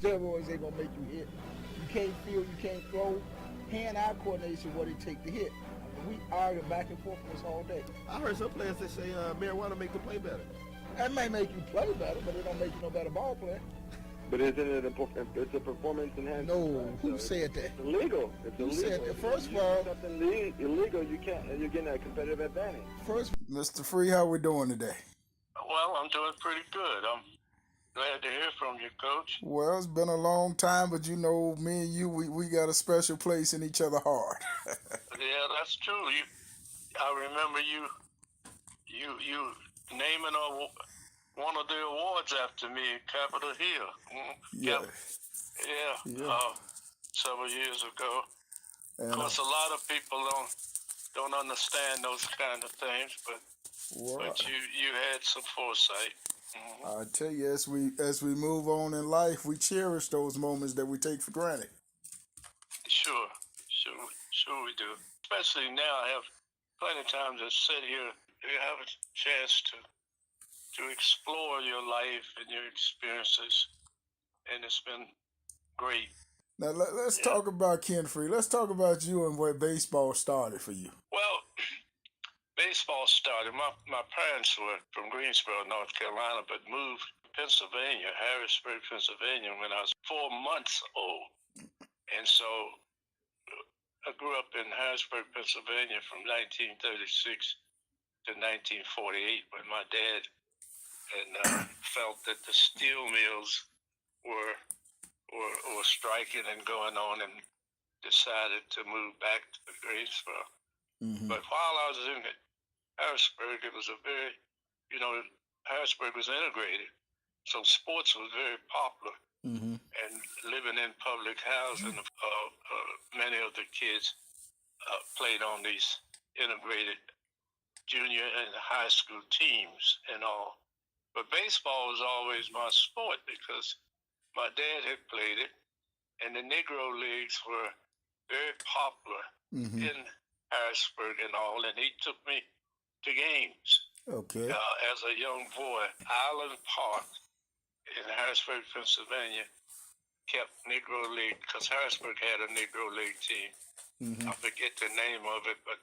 Steroids ain't gonna make you hit. You can't feel, you can't throw. Hand-eye coordination, what it take to hit. I mean, we argue back and forth on this all day. I heard some players that say marijuana make them play better. That may make you play better, but it don't make you no better ball player. But isn't it it's a performance enhancement? No, who said that? It's illegal. It's Who illegal. said that? First of You all, do something illegal, you can't. You're getting a competitive advantage. first, Mr. Free, how we doing today? Well, I'm doing pretty good. I'm glad to hear from you, Coach. Well, it's been a long time, but you know, me and you, we got a special place in each other's heart. Yeah, that's true. I remember you naming one of the awards after me, Capitol Hill. Yeah. Yeah. Several years ago. And, Of course, a lot of people don't understand those kind of things, but you had some foresight. I tell you, as we move on in life, we cherish those moments that we take for granted. Sure we do. Especially now, I have plenty of time to sit here. You have a chance to explore your life and your experiences, and it's been great. Now let's talk about Ken Free. Let's talk about you and where baseball started for you. Well, baseball started. My parents were from Greensboro, North Carolina, but moved to Pennsylvania, Harrisburg, Pennsylvania, when I was 4 months old. And so I grew up in Harrisburg, Pennsylvania from 1936 to 1948 when my dad felt that the steel mills were striking and going on, and decided to move back to Greensboro. Mm-hmm. But while I was in Harrisburg, it was Harrisburg was integrated, so sports was very popular. Mm-hmm. And living in public housing, many of the kids played on these integrated junior and high school teams and all. But baseball was always my sport because my dad had played it, and the Negro leagues were very popular in Harrisburg and all, and he took me to games. Okay. As a young boy, Island Park in Harrisburg, Pennsylvania, kept Negro League, because Harrisburg had a Negro League team. Mm-hmm. I forget the name of it, but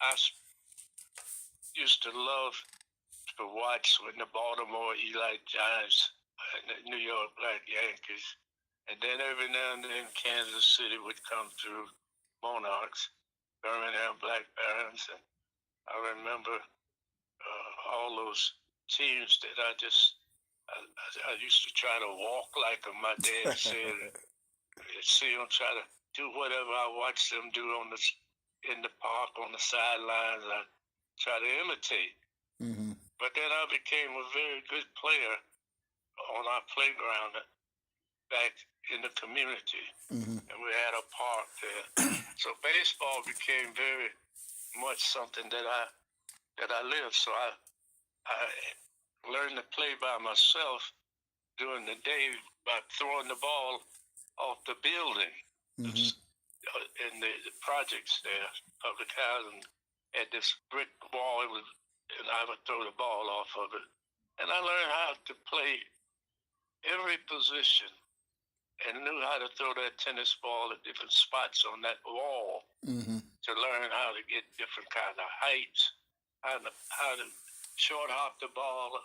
I used to love to watch when the Baltimore Elite Giants and the New York Black Yankees, and then every now and then Kansas City would come through, Monarchs, Birmingham Black Barons, and I remember all those teams that I used to try to walk like them. My dad said, see them try to do whatever I watched them do in the park, on the sidelines. I try to imitate. Mm-hmm. But then I became a very good player on our playground back in the community. Mm-hmm. And we had a park there. So baseball became very much something that I lived. So I learned to play by myself during the day by throwing the ball off the building. Mm-hmm. In the projects there, public housing, had this brick wall, and I would throw the ball off of it. And I learned how to play every position and knew how to throw that tennis ball at different spots on that wall, to learn how to get different kind of heights, how to short hop the ball,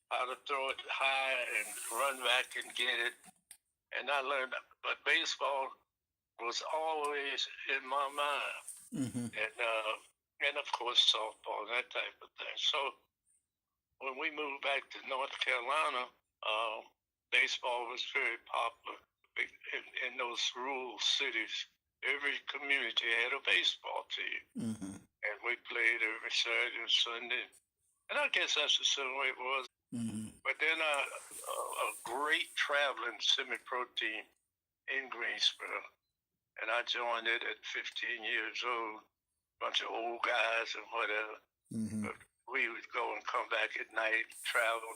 how to throw it high and run back and get it. And I learned, but baseball was always in my mind. And of course softball and that type of thing. So when we moved back to North Carolina, baseball was very popular in those rural cities. Every community had a baseball team. And we played every Saturday and Sunday. And I guess that's the same way it was. But then a great traveling semi-pro team in Greensboro. And I joined it at 15 years old. Bunch of old guys and whatever. But we would go and come back at night, travel.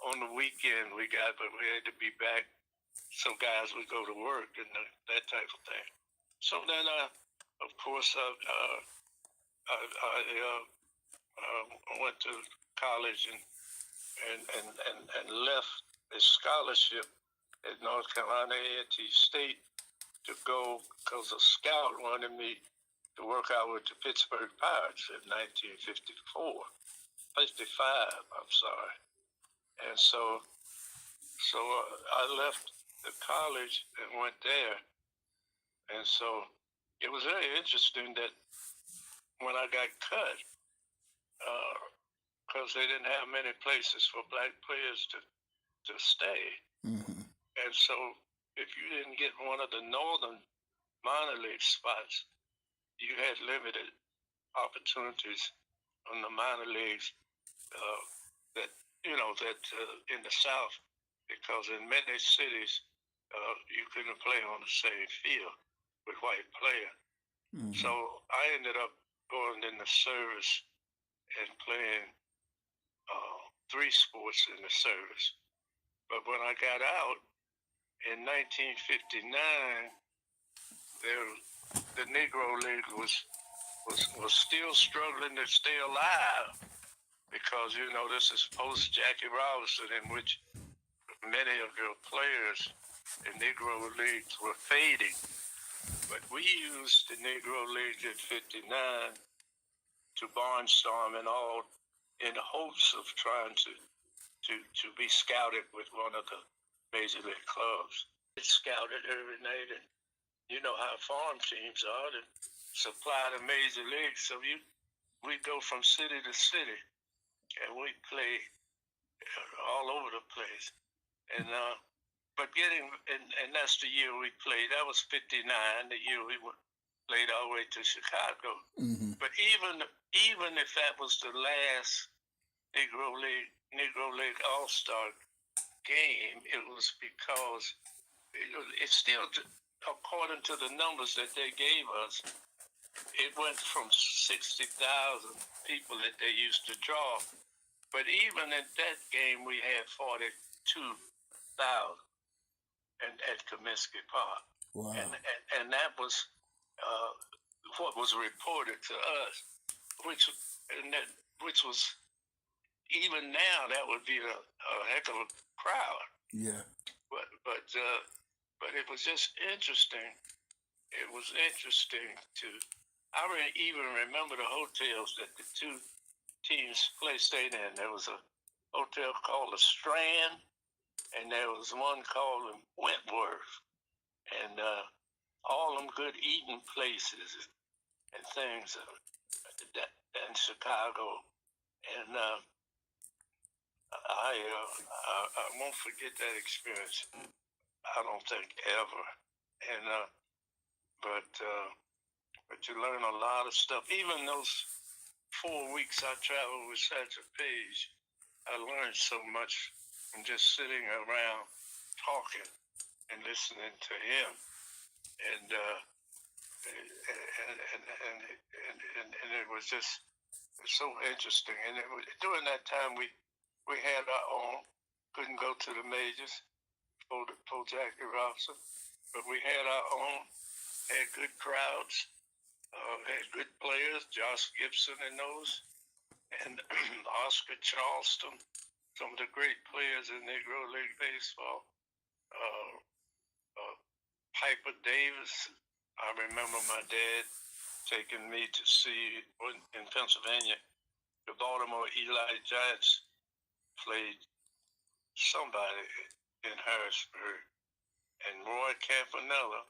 On the weekend but we had to be back. Some guys would go to work and that type of thing. So then of course, I went to college and left a scholarship at North Carolina A&T State to go because a scout wanted me to work out with the Pittsburgh Pirates in 1954, 55, I'm sorry. And so I left the college and went there. And so it was very interesting that when I got cut, because they didn't have many places for black players to stay. Mm-hmm. And so if you didn't get one of the northern minor league spots, you had limited opportunities on the minor leagues that in the South, because in many cities you couldn't play on the same field with white players. Mm-hmm. So I ended up going in the service and playing 3 sports in the service. But when I got out in 1959, the Negro League was still struggling to stay alive, because this is post Jackie Robinson, in which many of your players in Negro Leagues were fading. But we used the Negro League in '59 to barnstorm and all, in hopes of trying to be scouted with one of the major league clubs. It's scouted every night, and you know how farm teams are to supply the major leagues. So we go from city to city, and we play all over the place. And but and that's the year we played. That was '59, the year we played our way to Chicago. Mm-hmm. But even if that was the last Negro League All-Star game, it was because it's still, according to the numbers that they gave us, it went from 60,000 people that they used to draw. But even at that game, we had 42,000 at Comiskey Park. Wow. And that was what was reported to us, which was, even now, that would be a heck of a crowd. Yeah. But it was just interesting. It was interesting I even remember the hotels that the 2 teams stayed in. There was a hotel called the Strand, and there was one called Wentworth, and all them good eating places and things in Chicago. And I won't forget that experience. I don't think ever. And but you learn a lot of stuff. Even those 4 weeks I traveled with Satchel Paige, I learned so much from just sitting around talking and listening to him. And it was just so interesting. And during that time, we had our own. Couldn't go to the majors for Jackie Robinson, but we had our own. Had good crowds. Had good players, Josh Gibson and those, and Oscar Charleston, some of the great players in Negro League Baseball. Piper Davis. I remember my dad taking me to see, in Pennsylvania, the Baltimore Eli Giants played somebody in Harrisburg, and Roy Campanella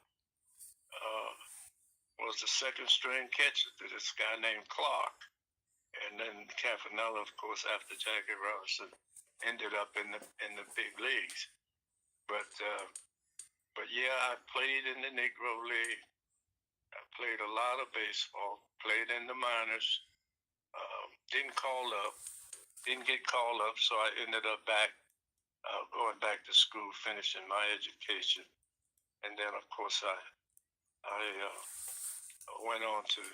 was the second string catcher to this guy named Clark. And then Campanella, of course, after Jackie Robinson, ended up in the big leagues. But yeah, I played in the Negro League. I played a lot of baseball, played in the minors, didn't get called up, so I ended up going back to school, finishing my education. And then, of course, I went on to a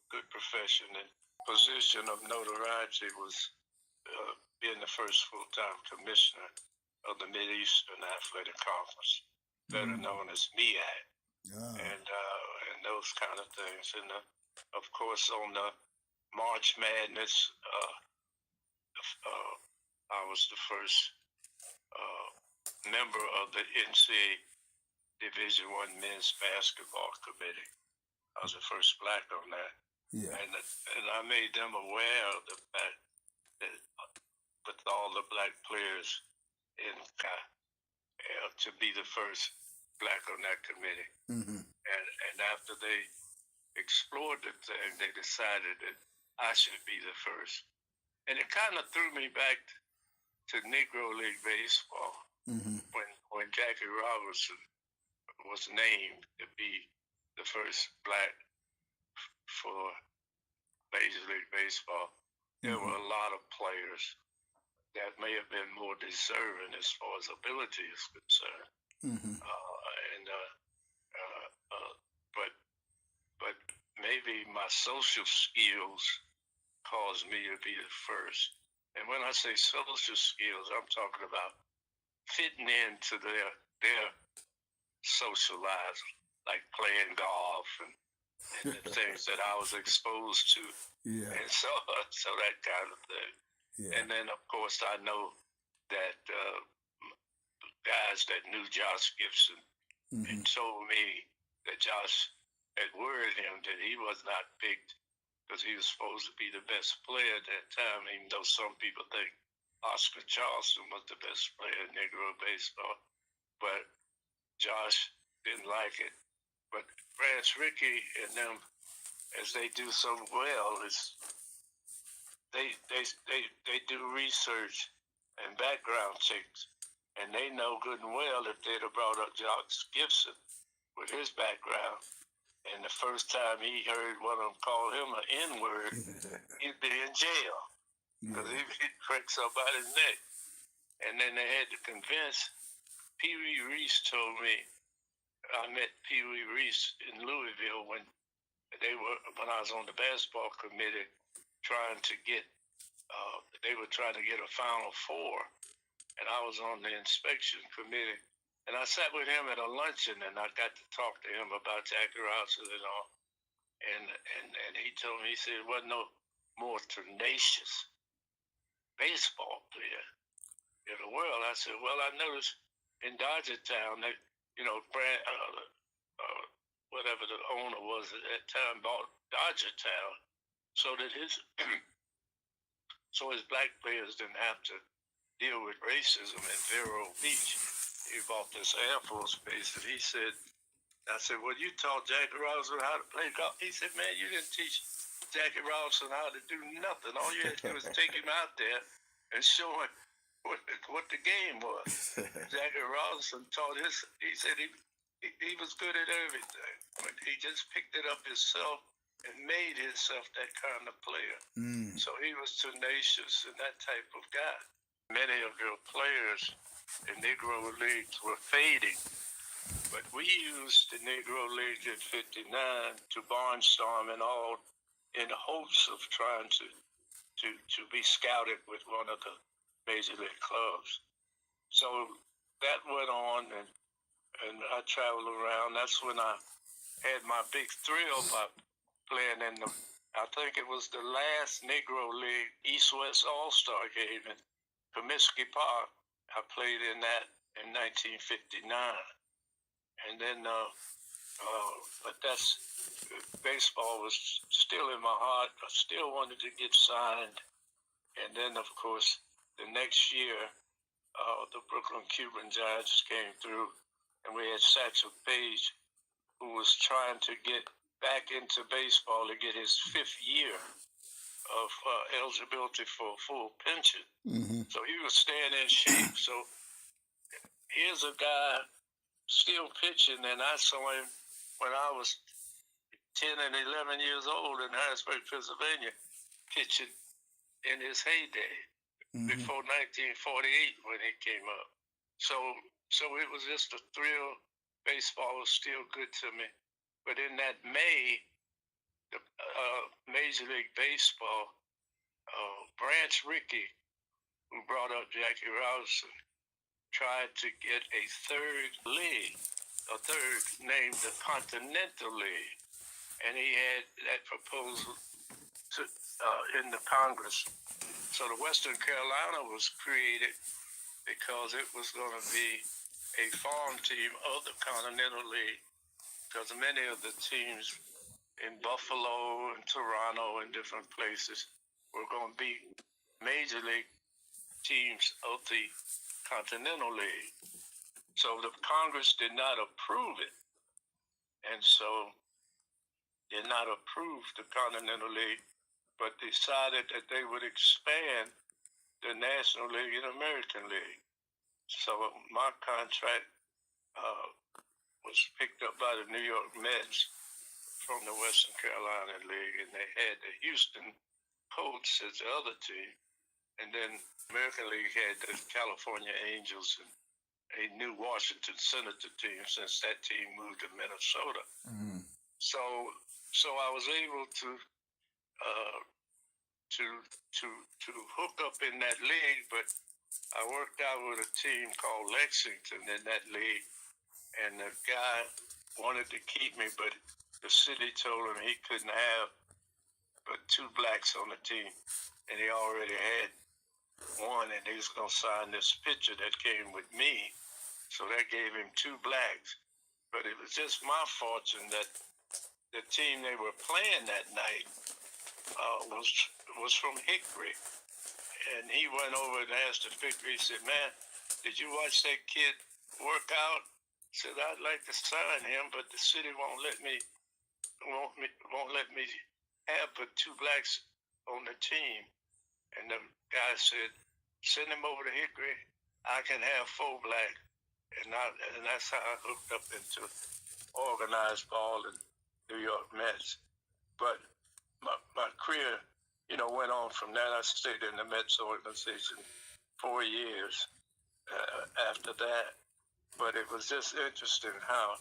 good profession, and position of notoriety was being the first full-time commissioner of the Mid-Eastern Athletic Conference, better known as MEAC, and those kind of things. And of course, on the March Madness I was the first member of the NCAA Division I men's basketball committee. I was the first black on that. Yeah. And I made them aware of the fact that with all the black players in to be the first black on that committee. Mm-hmm. And after they explored the thing, they decided that I should be the first. And it kind of threw me back to Negro League baseball Mm-hmm. when Jackie Robinson was named to be the first black for Major League Baseball. There Mm-hmm. were a lot of players that may have been more deserving as far as ability is concerned. Mm-hmm. But maybe my social skills caused me to be the first. And when I say social skills, I'm talking about fitting into their social lives, like playing golf and the things that I was exposed to. Yeah. And so that kind of thing. Yeah. And then, of course, I know that guys that knew Josh Gibson Mm-hmm. and told me that Josh had worried him that he was not picked because he was supposed to be the best player at that time, even though some people think Oscar Charleston was the best player in Negro baseball. But Josh didn't like it. But Branch Rickey and them, as they do so well, is they do research and background checks, and they know good and well if they'd have brought up Josh Gibson with his background, and the first time he heard one of them call him an N-word, he'd be in jail because he'd prick somebody's neck. And then they had to convince. Pee Wee Reese told me, I met Pee Wee Reese in Louisville when I was on the basketball committee they were trying to get a Final Four, and I was on the inspection committee, and I sat with him at a luncheon, and I got to talk to him about Jackie Robinson and all, and he told me, he said, there wasn't no more tenacious baseball player in the world. I said, well, I noticed in Dodgertown that, whatever the owner was at that time bought Dodgertown so that his black players didn't have to deal with racism in Vero Beach. He bought this Air Force base, and I said, well, you taught Jackie Robinson how to play golf. He said, man, you didn't teach Jackie Robinson how to do nothing. All you had to do was take him out there and show him what the game was. Jackie Robinson he said he was good at everything. But he just picked it up himself and made himself that kind of player. Mm. So he was tenacious and that type of guy. Many of your players in Negro Leagues were fading, but we used the Negro League at 59 to barnstorm and all in hopes of trying to be scouted with one of the Major League clubs. So that went on, and I traveled around. That's when I had my big thrill by playing in I think it was the last Negro League East-West All-Star game in Comiskey Park. I played in that in 1959. And then, but baseball was still in my heart. I still wanted to get signed. And then, of course, the next year, the Brooklyn Cuban Giants came through, and we had Satchel Paige, who was trying to get back into baseball to get his 5th year of eligibility for a full pension. Mm-hmm. So he was staying in shape. So here's a guy still pitching, and I saw him when I was 10 and 11 years old in Harrisburg, Pennsylvania, pitching in his heyday. Mm-hmm. Before 1948 when he came up. So it was just a thrill. Baseball was still good to me. But in that May, the Major League Baseball, Branch Rickey, who brought up Jackie Robinson, tried to get a third named the Continental League. And he had that proposal in the Congress So the Western Carolina was created because it was going to be a farm team of the Continental League, because many of the teams in Buffalo and Toronto and different places were going to be major league teams of the Continental League. So the Congress did not approve it, and so did not approve the Continental League, but decided that they would expand the National League and American League. So my contract was picked up by the New York Mets from the Western Carolina League, and they had the Houston Colts as the other team. And then American League had the California Angels and a new Washington Senator team, since that team moved to Minnesota. Mm-hmm. So I was able to hook up in that league, but I worked out with a team called Lexington in that league, and the guy wanted to keep me, but the city told him he couldn't have but 2 blacks on the team, and he already had one, and he was going to sign this pitcher that came with me, so that gave him 2 blacks. But it was just my fortune that the team they were playing that night was from Hickory, and he went over and asked the Hickory. He said, "Man, did you watch that kid work out?" I said, "I'd like to sign him, but the city won't let me have but 2 blacks on the team." And the guy said, "Send him over to Hickory. I can have 4 black." And that's how I hooked up into organized ball and New York Mets. But my career, went on from that. I stayed in the Mets organization 4 years after that. But it was just interesting how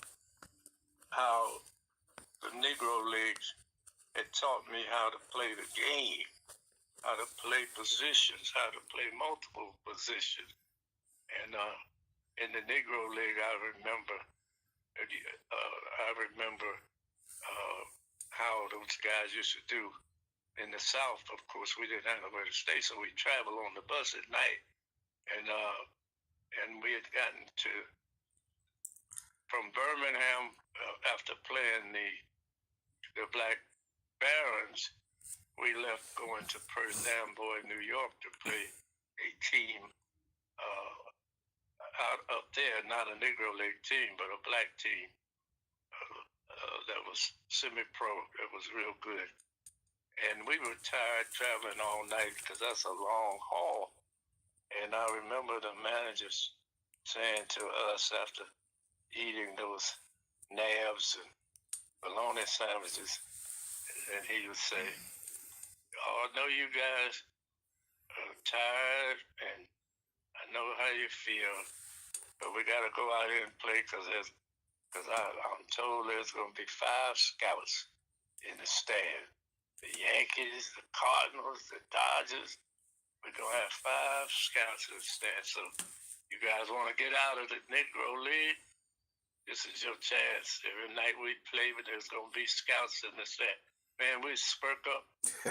the Negro Leagues had taught me how to play the game, how to play positions, how to play multiple positions. And in the Negro League, I remember how those guys used to do. In the South, of course, we didn't have nowhere to stay, so we traveled on the bus at night. And we had gotten from Birmingham after playing the Black Barons. We left going to Perth Amboy, New York, to play a team out up there, not a Negro League team, but a black team that was semi-pro. It was real good. And we were tired traveling all night because that's a long haul. And I remember the managers saying to us after eating those nabs and bologna sandwiches, and he would say, "Oh, I know you guys are tired, and I know how you feel, but we got to go out here and play because I'm told there's going to be 5 scouts in the stand. The Yankees, the Cardinals, the Dodgers. We're going to have 5 scouts in the stand. So you guys want to get out of the Negro League? This is your chance. Every night we play, but there's going to be scouts in the stand." Man, we spurk up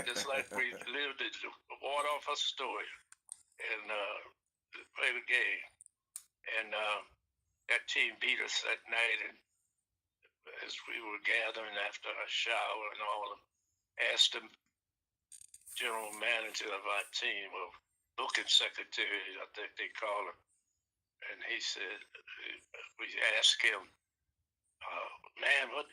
just like we lived in the water off Astoria and play the game. And that team beat us that night. And as we were gathering after a shower and all, asked the general manager of our team, or booking secretary, I think they call him, and he said, we asked him, "Man, what?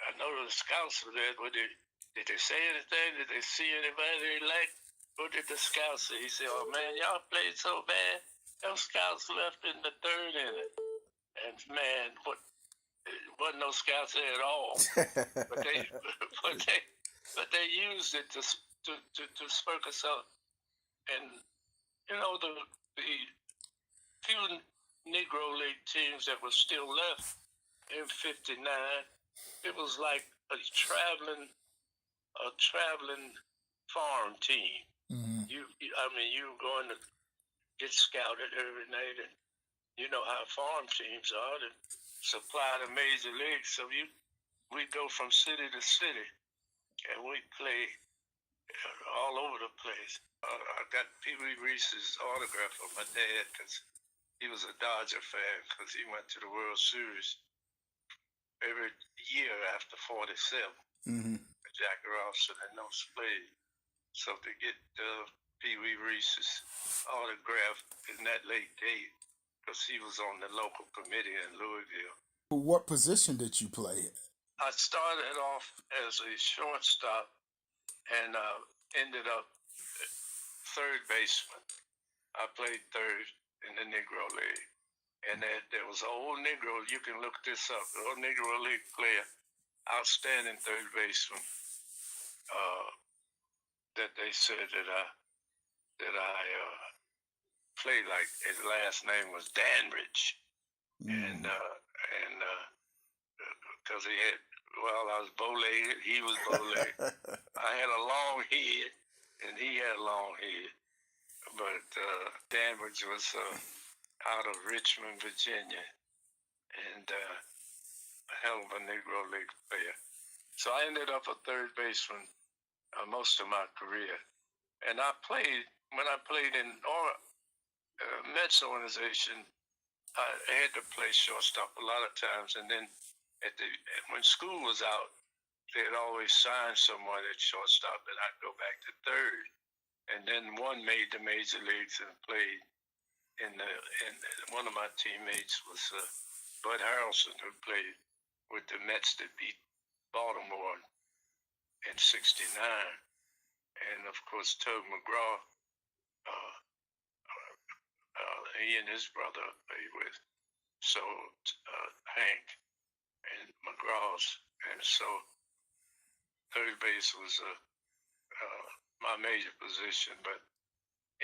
I know the scouts were there. Did they say anything? Did they see anybody they liked? What did the scouts say?" He said, "Oh man, y'all played so bad. Those scouts left in the 3rd inning, and man, wasn't no scouts there at all. but they used it to spurk us up. And the few Negro League teams that were still left in '59, it was like a traveling farm team. Mm-hmm. You were going to get scouted every night, and you know how farm teams are to supply the major leagues. So we go from city to city, and we play all over the place. I got Pee Wee Reese's autograph from my dad because he was a Dodger fan because he went to the World Series every year after 47. Mm-hmm. Jackie Robinson and those played. So to get Pee Wee Reese's autograph in that late date, because he was on the local committee in Louisville. What position did you play? I started off as a shortstop and ended up third baseman. I played third in the Negro League. And there was an old Negro, you can look this up, the old Negro League player, outstanding third baseman, that they said that I played like. His last name was Danbridge. And because he had, well, I was bow-legged, he was bow-legged. I had a long head, and he had a long head. But Danbridge was out of Richmond, Virginia, and a hell of a Negro League player. So I ended up a third baseman most of my career. And when I played in Mets organization, I had to play shortstop a lot of times. And then when school was out, they'd always sign someone at shortstop, and I'd go back to third. And then one made the major leagues and played and one of my teammates was Bud Harrelson, who played with the Mets that beat Baltimore in '69. And of course, Tug McGraw, he and his brother played with. So Hank and McGraw's. And so third base was my major position. But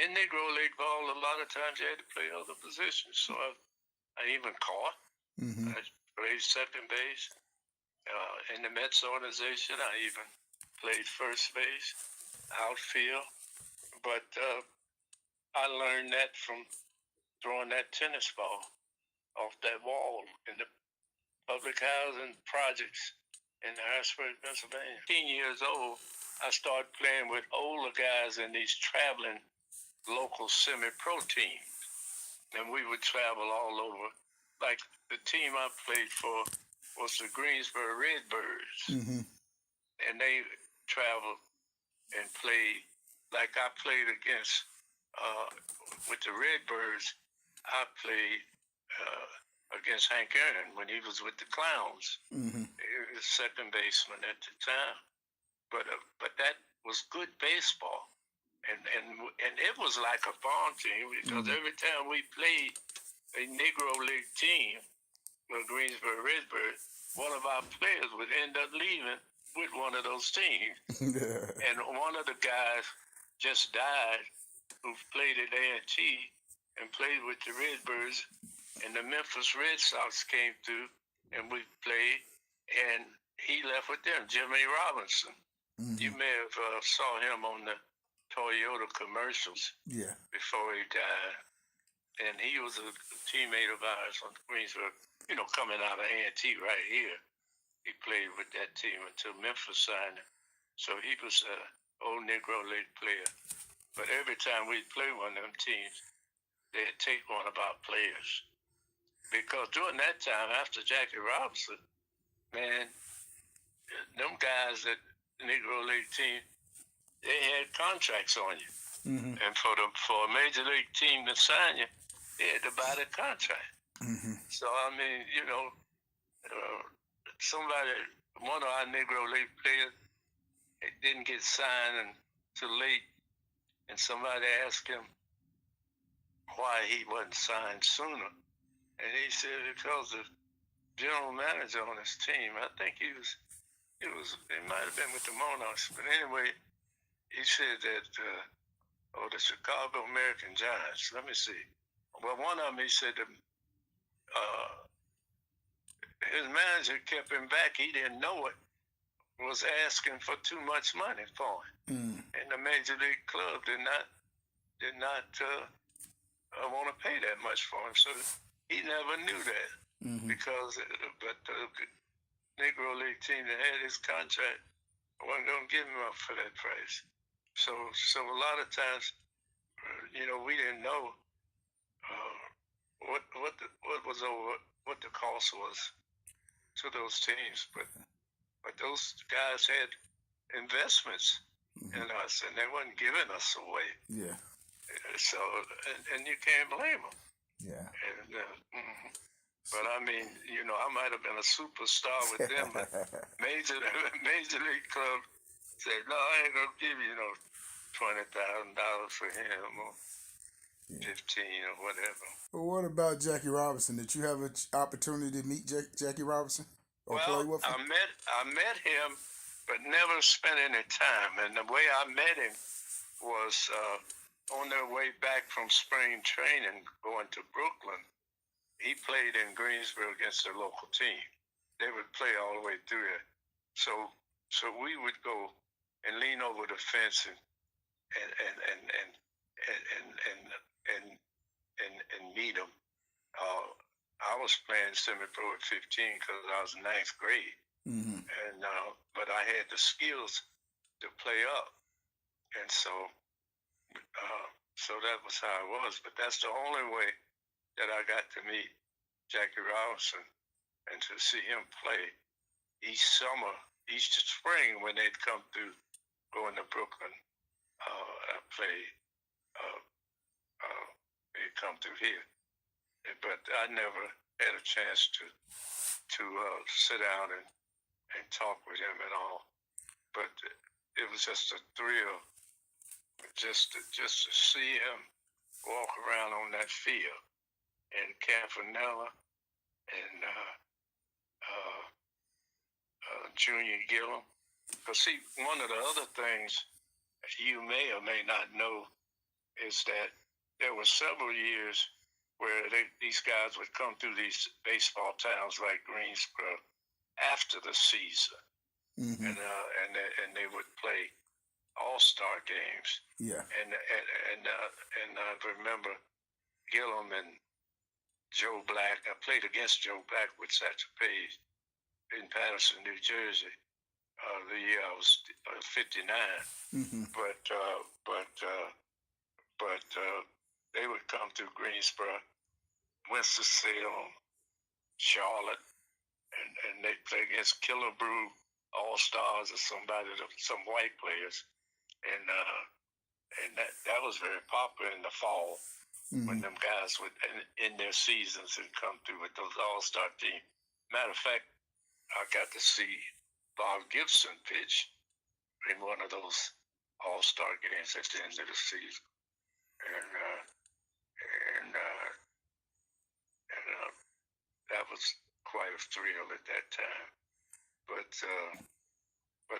in Negro League ball, a lot of times you had to play other positions. So I even caught. Mm-hmm. I played second base. In the Mets organization, I even played first base, outfield. But I learned that from throwing that tennis ball off that wall in the public housing projects in Harrisburg, Pennsylvania. 15 years old, I started playing with older guys in these traveling local semi-pro teams. And we would travel all over. Like the team I played for was the Greensboro Redbirds. Mm-hmm. And they traveled and played, like I played against, with the Redbirds, I played against Hank Aaron when he was with the Clowns. Mm-hmm. He was second baseman at the time. But that was good baseball. And it was like a farm team because every time we played a Negro League team, the Greensboro Redbirds, one of our players would end up leaving with one of those teams. And one of the guys just died who played at A&T and played with the Redbirds, and the Memphis Red Sox came through and we played, and he left with them, Jimmy Robinson. Mm-hmm. You may have saw him on the Toyota commercials before he died. And he was a teammate of ours on Greensboro, coming out of A&T right here. He played with that team until Memphis signed him. So he was an old Negro League player. But every time we'd play one of them teams, they'd take one of our players. Because during that time, after Jackie Robinson, man, them guys at the Negro League team, they had contracts on you. Mm-hmm. And for a major league team to sign you, they had to buy the contract. Mm-hmm. So, I mean, one of our Negro League players, it didn't get signed until late. And somebody asked him why he wasn't signed sooner. And he said because the general manager on his team, I think it might have been with the Monarchs, but anyway, he said that, the Chicago American Giants, let me see. Well, one of them, he said that his manager kept him back. He didn't know it, was asking for too much money for him. And the Major League club did not want to pay that much for him. So he never knew that because but the Negro League team that had his contract wasn't going to give him up for that price. So a lot of times, we didn't know what was over, what the cost was to those teams, but those guys had investments in us, and they wasn't giving us away. Yeah. So, and you can't blame them. Yeah. And, but I mean, I might have been a superstar with them, but major league club said, no, I ain't gonna give you $20,000 for him or 15 or whatever. Well, what about Jackie Robinson? Did you have an opportunity to meet Jackie Robinson or play with him? I met him, but never spent any time. And the way I met him was on their way back from spring training, going to Brooklyn. He played in Greensboro against their local team. They would play all the way through it. So we would go and lean over the fence and meet him. I was playing semi-pro at 15 because I was in ninth grade, and but I had the skills to play up, and so that was how it was. But that's the only way that I got to meet Jackie Robinson and to see him play each spring when they'd come through, going to Brooklyn. I played. They'd come through here, but I never had a chance to sit down and talk with him at all. But it was just a thrill, just to see him walk around on that field in Campanella and Junior Gillum. Because see, one of the other things you may or may not know is that there were several years where these guys would come through these baseball towns like Greensboro after the season, and they would play all-star games. Yeah. And I remember Gillum and Joe Black. I played against Joe Black with Satchel Paige in Patterson, New Jersey. The year I was 59, but they would come through Greensboro, Winston-Salem, Charlotte, and they play against Killebrew All-Stars or some white players, and that was very popular in the fall when them guys would in their seasons and come through with those All-Star teams. Matter of fact, I got to see Bob Gibson pitch in one of those All-Star games at the end of the season, and that was quite a thrill at that time. But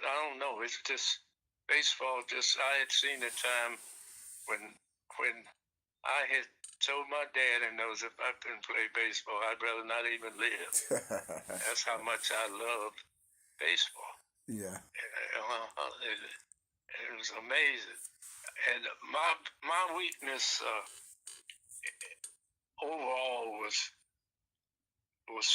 I don't know. It's just baseball. I had seen the time when I had told my dad and those if I couldn't play baseball, I'd rather not even live. That's how much I loved baseball. Yeah. It was amazing. And my weakness overall was